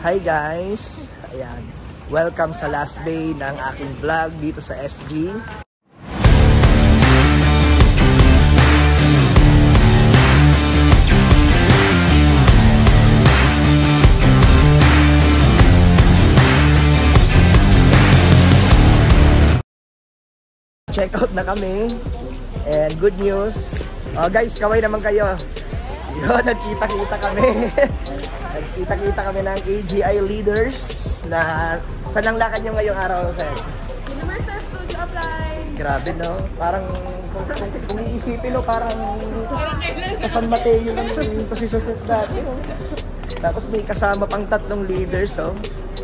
Hi guys! Ayan. Welcome sa last day ng aking vlog dito sa SG. Check out na kami. And good news. Guys, kaway naman kayo. Yun, nagkita-kita kami. Nagkita-kita kami ng AGI leaders na saan ang lakad nyo ngayong araw, sir? Universal Studio Apply. Grabe, no? Parang kung iisipin, no? Parang San Mateo ng position dati, no? Tapos may kasama pang 3 leaders, oh.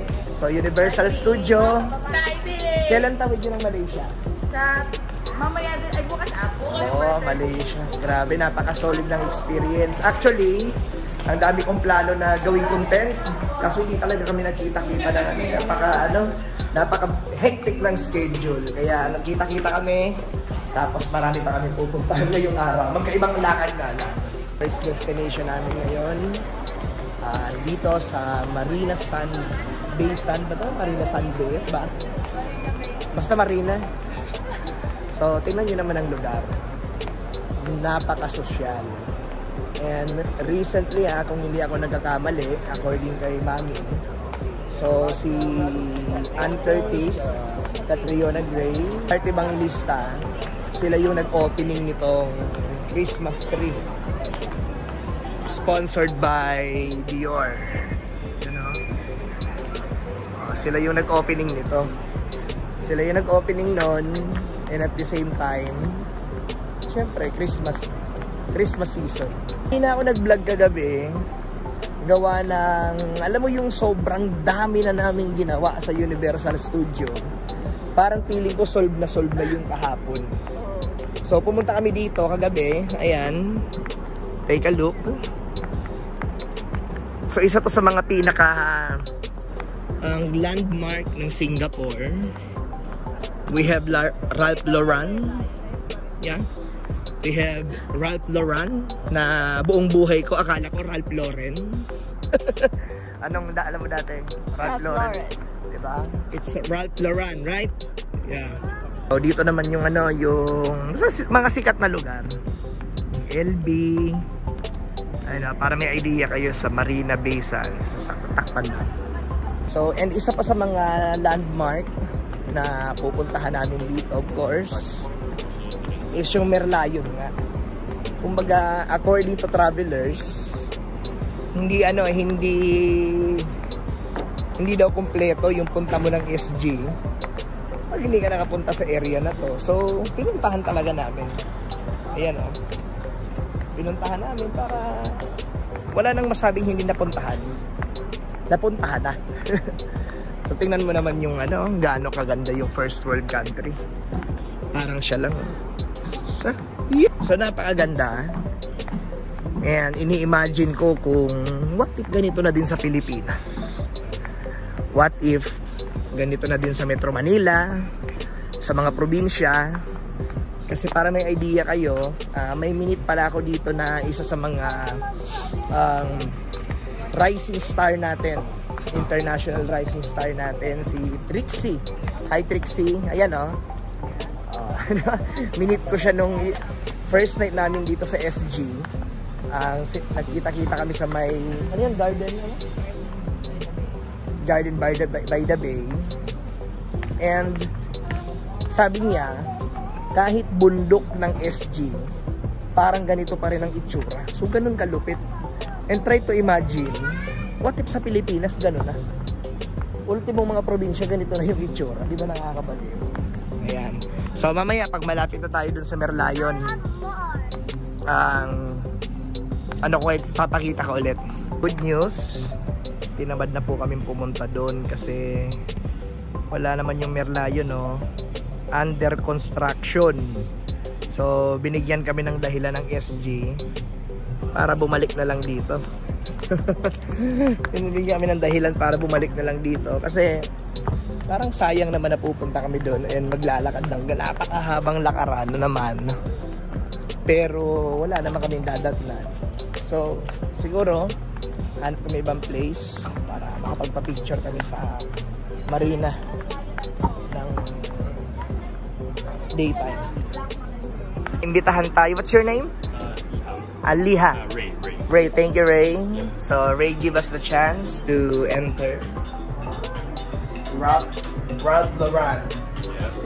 So, Universal Studio. Excited! Kailan tawid yun ng Malaysia? Sa mamaya din, ay bukas ako. Oh, Malaysia. Grabe, napaka-solid ng experience. Actually, ang dami kong plano na gawing content. Kaso hindi talaga kami nagkita-kita na napaka-hectic ng schedule. Kaya nagkita-kita kami. Tapos marami pa kami pupuntahan ngayong araw. Magkaibang lakad na lang. First destination namin ngayon, dito sa Marina San Bay Sand ba ito? Marina San Bay ba? Basta Marina. So, tingnan nyo naman ang lugar. Napaka-sosyal. And recently, kung hindi ako nagkakamali, according kay Mami, so si Ann Curtis, Catriona Gray, Art Evangelista, sila yung nag-opening nitong Christmas tree. Sponsored by Dior. You know? Sila yung nag-opening nito. Sila yung nag-opening nun. And at the same time, syempre, Christmas season. Hindi na ako nag-vlog kagabi. Gawa ng, alam mo yung sobrang dami na namin ginawa sa Universal Studio. Parang feeling ko solve na yung kahapon. So, pumunta kami dito kagabi. Ayan. Take a look. So, isa to sa mga pinaka ang landmark ng Singapore. We have Ralph Lauren. Yeah. We have Ralph Lauren na buong buhay ko akala ko Ralph Lauren. Alam mo dati? Ralph Lauren. Diba? It's Ralph Lauren, right? Yeah. So, dito naman yung yung mga sikat na lugar. LB. Para may idea kayo sa Marina Bay Sands. Sa takpan lang. So, and isa pa sa mga landmark na pupuntahan namin dito, of course, is yung Merlion nga. Kumbaga, according to travelers, hindi daw kumpleto yung punta mo ng SG pag hindi ka nakapunta sa area na to. So, pinuntahan talaga namin. Ayan, oh. Pinuntahan namin para wala nang masabing hindi napuntahan. Napuntahan na. So, tingnan mo naman yung gaano kaganda yung first world country. Parang siya lang. So, napakaganda. And ini-imagine ko kung what if ganito na din sa Pilipinas? What if ganito na din sa Metro Manila? Sa mga probinsya? Kasi para may idea kayo, may minute pala ako dito na isa sa mga rising star natin. International rising star natin, si Trixie. Hi Trixie. Ayan, oh. Minute ko siya nung first night namin dito sa SG. Nagkita-kita kami sa may garden by the bay. And sabi niya, kahit bundok ng SG, parang ganito pa rin ang itsura. So ganun kalupit. And try to imagine, what if sa Pilipinas gano'n na? Ultimong mga probinsya, ganito na yung itsura. Di ba nakakabaliw? Ayan. So mamaya, pag malapit na tayo dun sa Merlion, papakita ko ulit. Good news, tinamad na po kami pumunta doon kasi wala naman yung Merlion, no? Under construction. So binigyan kami ng dahilan ng SG para bumalik na lang dito. Binigyan kami ng dahilan para bumalik na lang dito kasi parang sayang naman na pupunta kami doon and maglalakad ng napakahabang lakaran naman. Pero wala naman kaming dadatnan. So siguro hanap kami ibang place para makapagpa-picture kami sa marina ng daytime. Imbitahan tayo. What's your name? Liha. Ray, thank you, Ray. So Ray give us the chance to enter Ralph Lauren.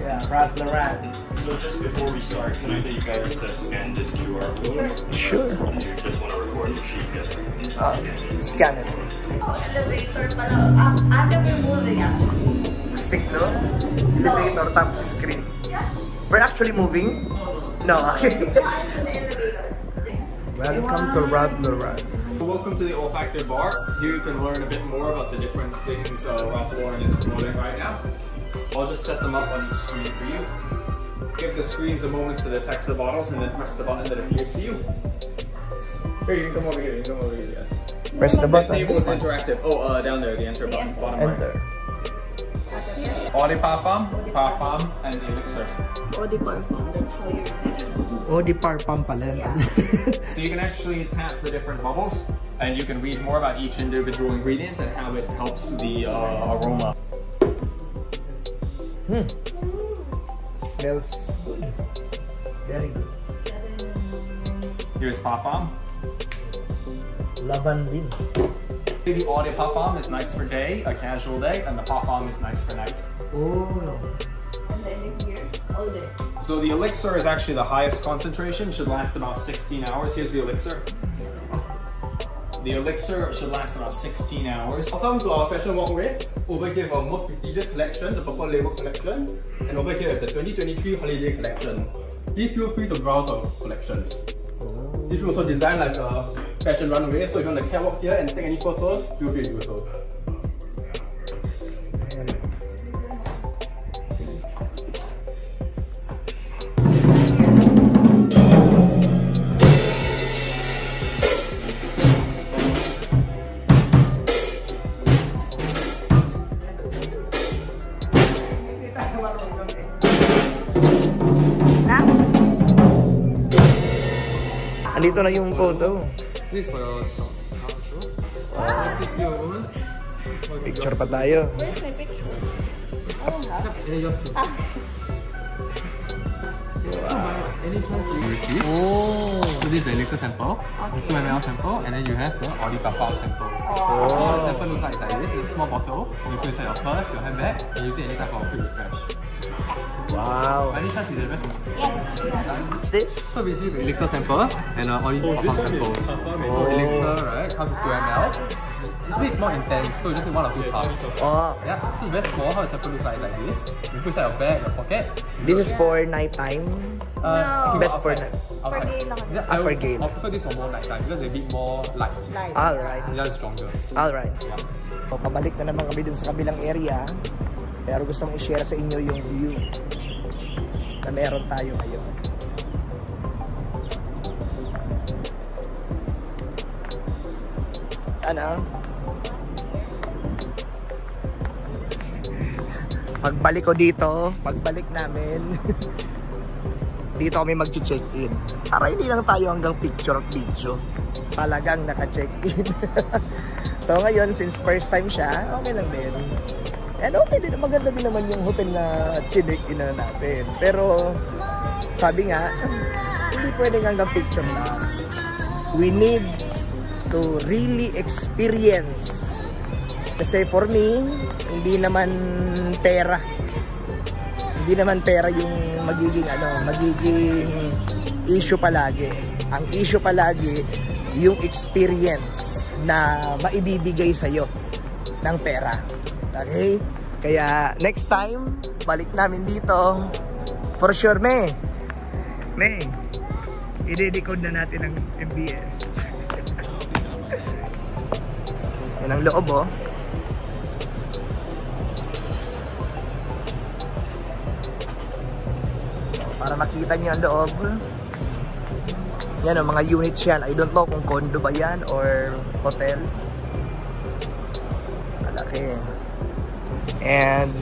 Yeah, Ralph Lauren. So just before we start, can I get you guys to scan this QR code? Sure. If you just want to record the sheet, yes. Scan it. Elevator pala. We're moving actually. Stick, no? Elevator tapos screen. We're actually moving? No. Welcome to Ralph Lauren. Welcome to the Olfactive Bar. Here you can learn a bit more about the different things Ralph Lauren is promoting right now. I'll just set them up on each screen for you. Give the screens a moment to detect the bottles and then press the button that appears to you. Here, you can come over here, yes. Press the button. This table is interactive. Oh, down there, the enter button, bottom Enter. right. Eau de parfum, and elixir. Eau de parfum, that's how you're Oh, di parpam pala. Yeah. So you can actually tap the different bubbles and you can read more about each individual ingredient and how it helps the aroma. Smells good. Very good. Here's parfum. Lavandin. The eau de parfum is nice for day, a casual day, and the parfum is nice for night. Oh. And then it's here, all day. So the elixir is actually the highest concentration, should last about 16 hours. Here's the elixir. The elixir should last about 16 hours. Welcome to our fashion walkway. Over here for most prestigious collection, the Purple Label collection, and over here is the 2023 holiday collection. Please feel free to browse our collections. This is also designed like a fashion runway, so if you want to catwalk here and take any photos, feel free to do so. Andito na yung photo. This for your Picture pa tayo. Where's my picture? Any chance do you receive? Oh. So this is the elixir sample, Okay. 2 ml sample, and then you have the eau de parfum sample. Oh. So the sample looks like this. It's a small bottle. You put inside your purse, your handbag, and use it anytime for a quick refresh. Wow. Any chance you rest? Yes. What's this? So we receive elixir sample and eau de parfum sample. So elixir, right, comes with 2 ml. It's a bit more intense, so you just need 1 or 2 puffs. Oh, Yeah, so it's very small. How the sample looks like this. You put inside your bag, your pocket. this is for nighttime. No. Best for outside. night. For gay lang. Yeah, For gay. I'll prefer this for more nighttime because they're a bit more light. Live. Alright. Yeah, it's stronger. Alright. Yeah. So, pabalik na naman kami dun sa kabilang area. Pero gusto kong i-share sa inyo yung view na meron tayo ngayon. Ano? Pagbalik ko dito, pagbalik namin, dito kami mag-check-in. Para hindi lang tayo hanggang picture at video. Talagang naka-check-in. So ngayon, since first time siya, okay lang din. And okay din, maganda din naman yung hotel na chinik-in na natin. Pero, sabi nga, hindi pwedeng hanggang picture na. We need to really experience. Kasi for me, hindi naman pera yung magiging issue palagi. Ang issue palagi yung experience na maibibigay sa iyo ng pera. Okay? Kaya next time balik namin dito for sure, May, i-decode na natin ang MBS. Yan ang loob, oh. Para makita niyo ang loob. Yan o, mga units yan. I don't know kung condo ba yan or hotel. Malaki. And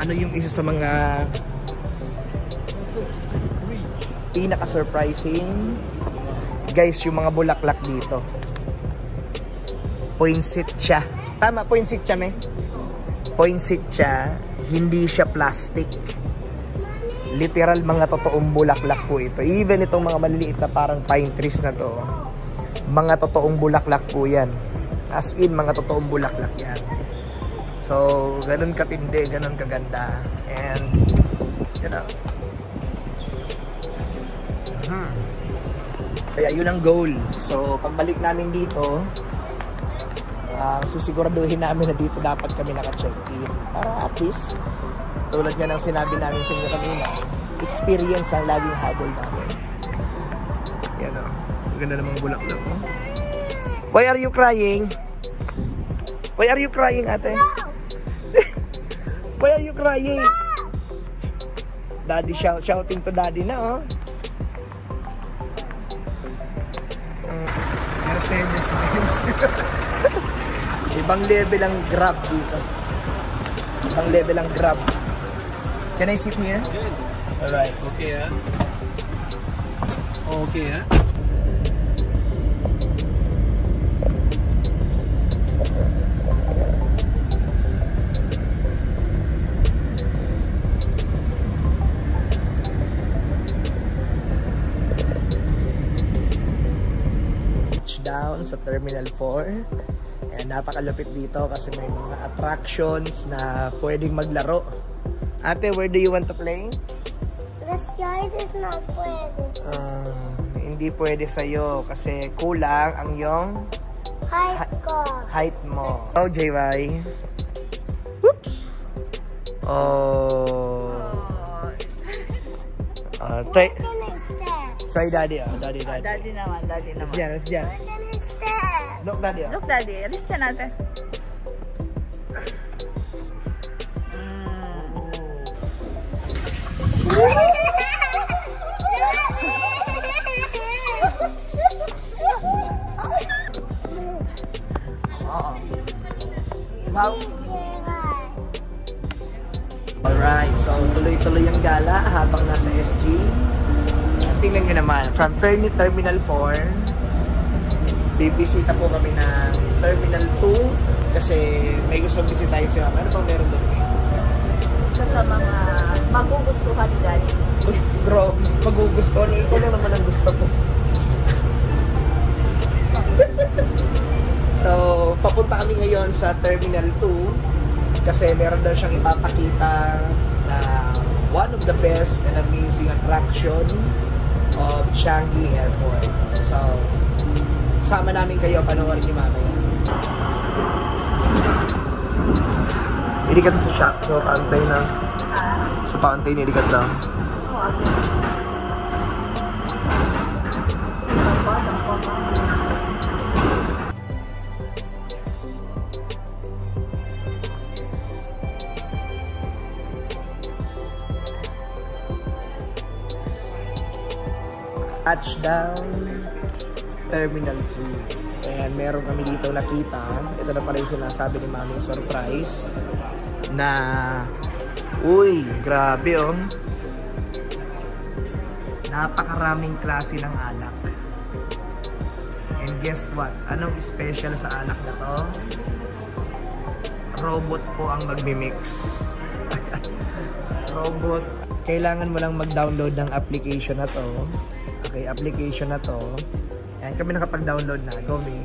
ano yung isa sa mga pinaka-surprising? Guys, yung mga bulaklak dito. Poinset siya. Tama, poinsettia, me. Poinsettia, hindi siya plastic. Literal, mga totoong bulaklak po ito. Even itong mga maliliit na parang pine trees na to, mga totoong bulaklak po yan. As in, mga totoong bulaklak yan. So, ganun katindi, ganun kaganda. And, you know. Kaya yun ang goal. So, pagbalik namin dito, sisiguraduhin namin na dito dapat kami naka-check-in. Para at least, tulad nga ng sinabi namin sa inyo kanina, experience ang laging habol namin. Yan o. Maganda namang bulaklak mo. Why are you crying? Why are you crying, ate? No. Why are you crying? No. Daddy shouting to daddy na, oh. Mercedes-Benz. Ibang level ang Grab dito. Ibang level ang Grab. Can I sit here? Good. Alright. Okay, Okay, Down sa Terminal 4. And napakalupit dito kasi may mga attractions na pwedeng maglaro. Ate, where do you want to play? The slide is not pwede. Hindi pwede sa'yo kasi kulang ang iyong height mo. Oh, JY. Oops! Oh. Try daddy. Daddy. Daddy naman. Let's dyan. Look, daddy. Look, daddy. Alis dyan natin. Wow. Alright, so tuloy-tuloy ang gala habang nasa SG. Tingnan nyo naman, from Terminal 4, bibisita po kami ng Terminal 2 kasi may gustong bisitahin si Mama. Ano pang meron doon? Isa sa mga magugustuhan ni Daddy. Uy, bro, magugustuhan. Ikaw lang naman ang gusto ko. So, papunta kami ngayon sa Terminal 2 kasi meron daw siyang ipapakita na one of the best and amazing attraction of Changi Airport. So, sama namin kayo, panoorin niyo mamaya. Hindi ka to sa shop, so paantay na. So, paantay na, hindi ka to. Touchdown Terminal 2. And meron kami dito nakita. Ito na pala yung sinasabi ni Mami, surprise. Na, uy, grabe oh. Napakaraming klase ng alak. And guess what? Anong special sa alak na to? Robot po ang magmimix. Robot. Kailangan mo lang mag-download ng application na to. Okay, application na to. Ayan, kami nakapag-download na. Go, me.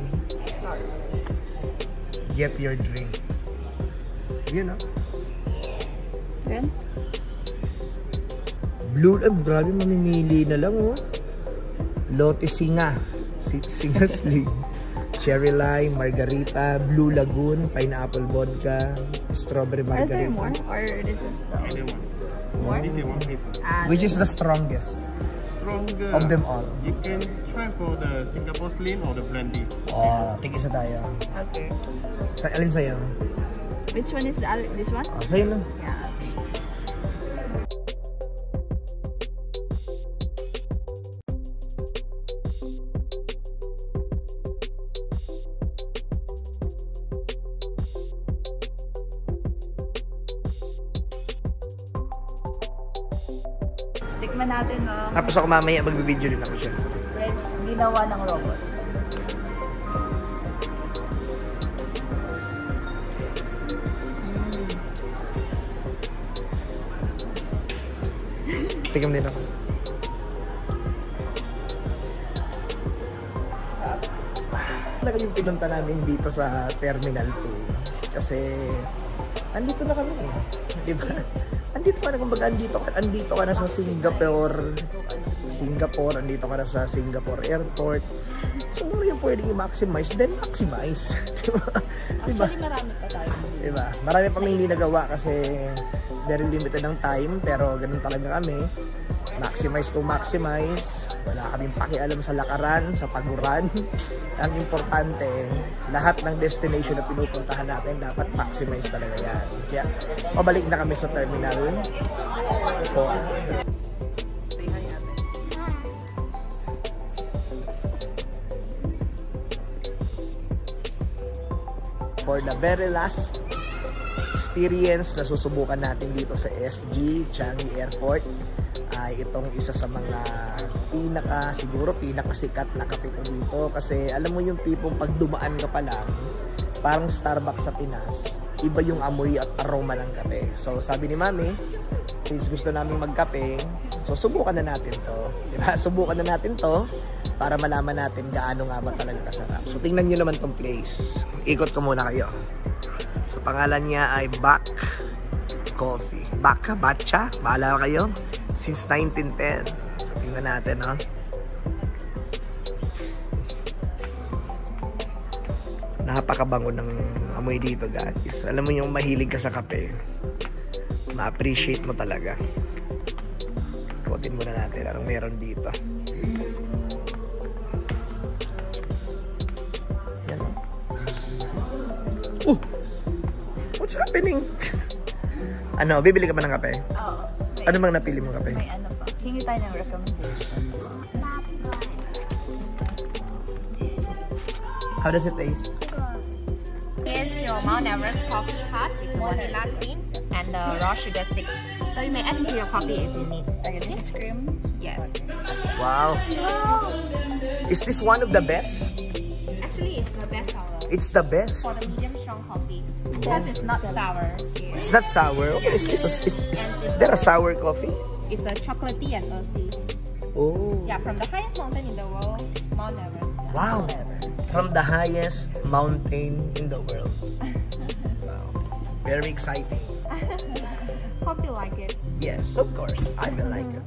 Get your drink. Yun, no? Then? Blue, grabe, mamimili na lang, oh. Lotte Singa. Singa Sling. Cherry Lime, Margarita, Blue Lagoon, Pineapple Vodka, Strawberry Are there Margarita. more? Or this is the more? This one. Which is the strongest Stronger. of them all? You can try for the Singapore Slim or the Brandy. Oh, tig-isa tayo. Okay. Alin sa'yo? Which one is this one? Oh, sa'yo lang. Yeah. Tikman natin, no? Tapos ako mamaya mag-video din ako siya. Bread, ginawa ng robot. Tingnan din ako. Talaga yung pinunta namin dito sa Terminal 2. Kasi, andito na kami eh. Diba? Andito ka na, kumbaga, andito ka na sa Singapore, andito ka na sa Singapore Airport. So, muna yung pwedeng i-maximize, then maximize. Diba? Actually, marami pa tayo. Diba? Marami pang hindi nagawa kasi very limited ang time, pero ganun talaga kami. Maximize to maximize. Wala kaming pakialam sa lakaran, sa paguran. Ang importante, lahat ng destination na pinupuntahan natin, dapat maximize talaga yan. Kaya, pabalik na kami sa Terminal 4. For the very last experience na susubukan natin dito sa SG Changi Airport ay itong isa sa mga siguro pinakasikat na kape ko dito, kasi alam mo yung tipong pag dumaan ka pa lang parang Starbucks sa Pinas, iba yung amoy at aroma ng kape. So sabi ni Mami, since gusto namin magkape, so subukan na natin to, diba? Subukan na natin to para malaman natin gaano nga ba talaga kasarap. So tingnan nyo naman tong place, ikot ko muna kayo. So pangalan niya ay Back Coffee, Baka Batcha, bahala kayo, since 1910. So tingnan natin, ha. Napakabango ng amoy dito, guys. Alam mo yung mahilig ka sa kape, ma-appreciate mo talaga. Ikotin muna natin anong meron dito. Yan, oh. What's happening? Ano, bibili ka ba ng kape? Oo. Ano bang napili mo kape? May ano pa. Hingi tayo ng recommendation. How does it taste? Here's your Mount Everest coffee hot with vanilla cream and raw sugar sticks. So you may add into your coffee if you need. Ice cream. Yes. Wow. Is this one of the best? Actually, it's the best sour It's the best. for the medium strong coffee because it's not sour. It's not sour. Okay, is there a sour coffee? It's a chocolatey and earthy. Oh. Yeah, from the highest mountain in the world, Mount Everest. Wow. From the highest mountain in the world. Wow. Very exciting. Hope you like it. Yes, of course. I will like it.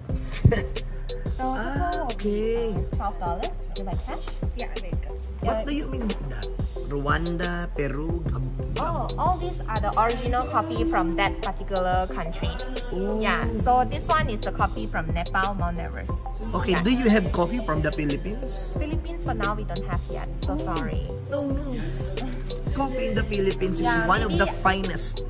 So the total will Okay. be $12. Would you like cash? Yeah, there you go. What do you mean by that? Rwanda, Peru, Oh, all these are the original coffee from that particular country. Oh. Yeah, so this one is the coffee from Nepal, Mount Everest. Okay, Yeah. do you have coffee from the Philippines? Philippines for now we don't have yet, so sorry. No. Coffee in the Philippines is Yeah, one of the maybe- finest.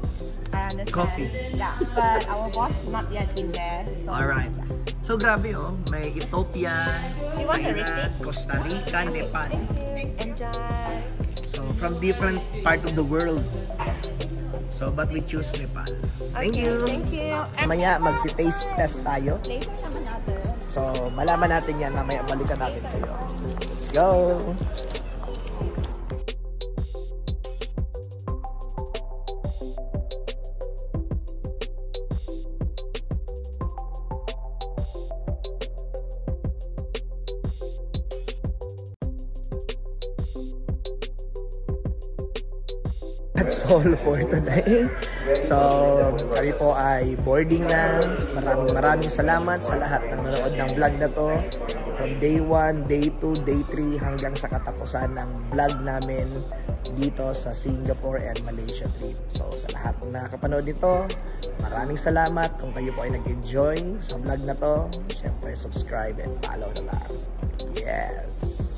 I understand. Coffee. Yeah, but our boss not yet been there. So, Alright. So grabe oh, may Ethiopia, You want the Iran, receipt? Costa Rica, Nepal. Enjoy. So from different part of the world. So but we choose Nepal. Thank you. Thank you. And Mamaya mag-taste test tayo. later have another. So malaman natin yan, mamaya balikan natin kayo. Let's go! That's all for today. So, kami po ay boarding na. Maraming salamat sa lahat ng nanood ng vlog na to. From day 1, day 2, day 3 hanggang sa katapusan ng vlog namin dito sa Singapore and Malaysia trip. So, sa lahat ng nakakapanood nito, maraming salamat. Kung kayo po ay nag-enjoy sa vlog na to, syempre subscribe and follow na lang. Yes!